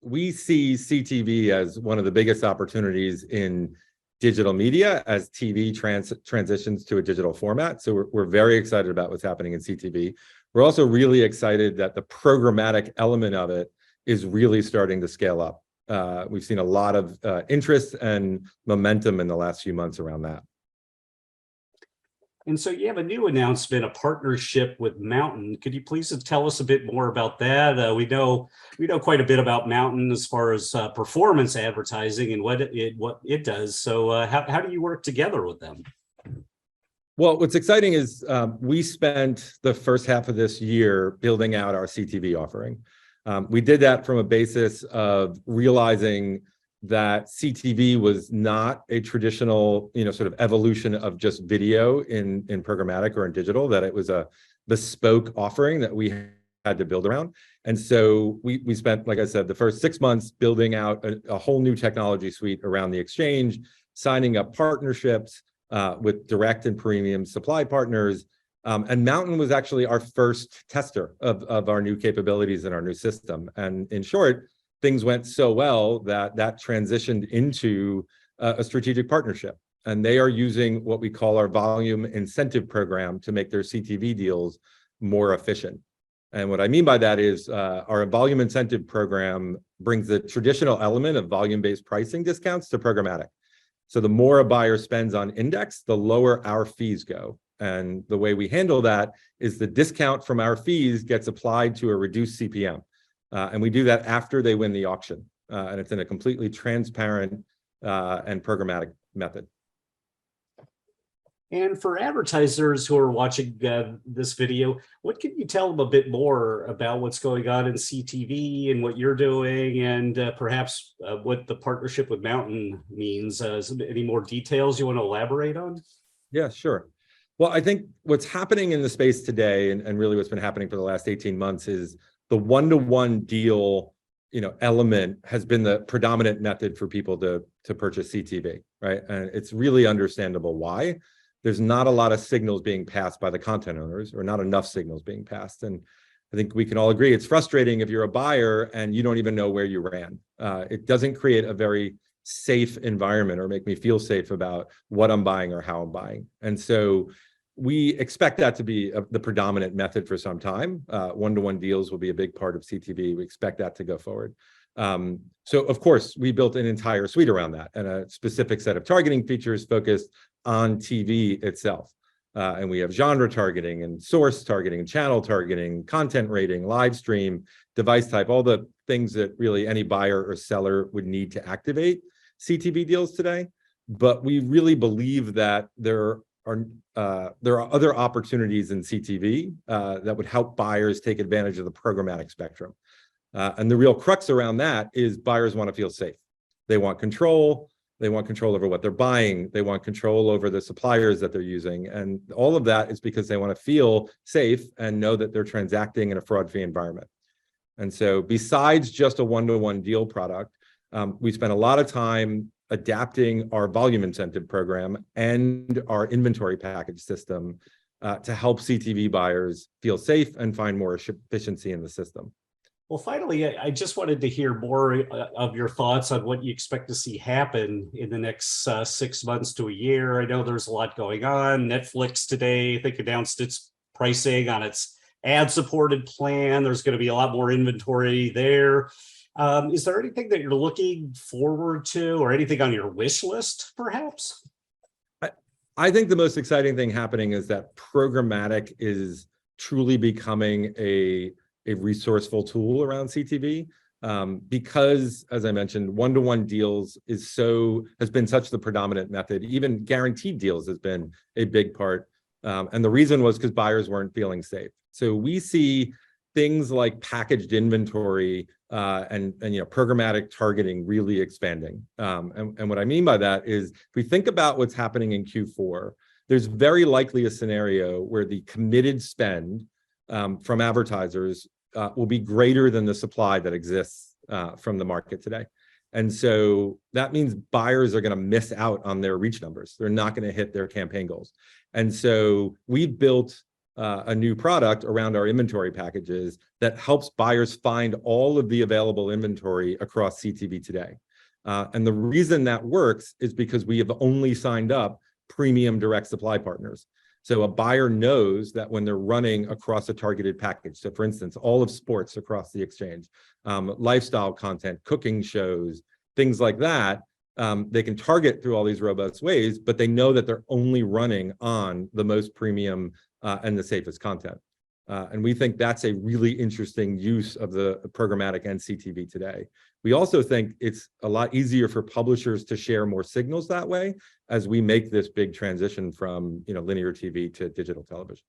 we see CTV as one of the biggest opportunities in digital media as TV transitions to a digital format. So we're very excited about what's happening in CTV. We're also really excited that the programmatic element of it is really starting to scale up. We've seen a lot of interest and momentum in the last few months around that. And so you have a new announcement, a partnership with Mountain. Could you please tell us a bit more about that? We know quite a bit about Mountain as far as performance advertising and what it does. So how do you work together with them? Well, what's exciting is we spent the first half of this year building out our CTV offering. We did that from a basis of realizing that CTV was not a traditional, sort of evolution of just video in programmatic or in digital, that it was a bespoke offering that we had to build around. And so we spent, like I said, the first 6 months building out a whole new technology suite around the exchange, signing up partnerships with direct and premium supply partners. And Mountain was actually our first tester of our new capabilities and our new system. And in short, things went so well that transitioned into a strategic partnership. And they are using what we call our volume incentive program to make their CTV deals more efficient. And what I mean by that is our volume incentive program brings the traditional element of volume-based pricing discounts to programmatic. So the more a buyer spends on index, the lower our fees go. And the way we handle that is the discount from our fees gets applied to a reduced CPM. And we do that after they win the auction. And it's in a completely transparent and programmatic method. And for advertisers who are watching this video, what can you tell them a bit more about what's going on in CTV and what you're doing, and perhaps what the partnership with Mountain means? Any more details you want to elaborate on? Yeah, sure. Well, I think what's happening in the space today, and really what's been happening for the last 18 months, is the one-to-one deal, element has been the predominant method for people to purchase CTV, right? And it's really understandable why. There's not a lot of signals being passed by the content owners, or not enough signals being passed. And I think we can all agree it's frustrating if you're a buyer and you don't even know where you ran. It doesn't create a very safe environment or make me feel safe about what I'm buying or how I'm buying. And so we expect that to be the predominant method for some time. One-to-one deals will be a big part of CTV. We expect that to go forward. So of course, we built an entire suite around that and a specific set of targeting features focused on TV itself. And we have genre targeting and source targeting and channel targeting, content rating, live stream, device type, all the things that really any buyer or seller would need to activate CTV deals today. But we really believe that there are other opportunities in CTV that would help buyers take advantage of the programmatic spectrum. And the real crux around that is buyers want to feel safe. They want control. They want control over what they're buying. They want control over the suppliers that they're using. And all of that is because they want to feel safe and know that they're transacting in a fraud-free environment. And so besides just a one-to-one deal product, we spent a lot of time adapting our volume incentive program and our inventory package system to help CTV buyers feel safe and find more efficiency in the system. Well, finally, I just wanted to hear more of your thoughts on what you expect to see happen in the next 6 months to a year. I know there's a lot going on. Netflix today, I think, announced its pricing on its ad-supported plan. There's going to be a lot more inventory there. Is there anything that you're looking forward to, or anything on your wish list, perhaps? I think the most exciting thing happening is that programmatic is truly becoming a resourceful tool around CTV, because, as I mentioned, one-to-one deals has been such the predominant method. Even guaranteed deals has been a big part, and the reason was because buyers weren't feeling safe. So we see things like packaged inventory and programmatic targeting really expanding. And what I mean by that is, if we think about what's happening in Q4, there's very likely a scenario where the committed spend from advertisers will be greater than the supply that exists from the market today. And so that means buyers are going to miss out on their reach numbers. They're not going to hit their campaign goals. And so we've built a new product around our inventory packages that helps buyers find all of the available inventory across CTV today. And the reason that works is because we have only signed up premium direct supply partners. So a buyer knows that when they're running across a targeted package, so for instance, all of sports across the exchange, lifestyle content, cooking shows, things like that, they can target through all these robust ways, but they know that they're only running on the most premium and the safest content. And we think that's a really interesting use of the programmatic and CTV today. We also think it's a lot easier for publishers to share more signals that way as we make this big transition from linear TV to digital television.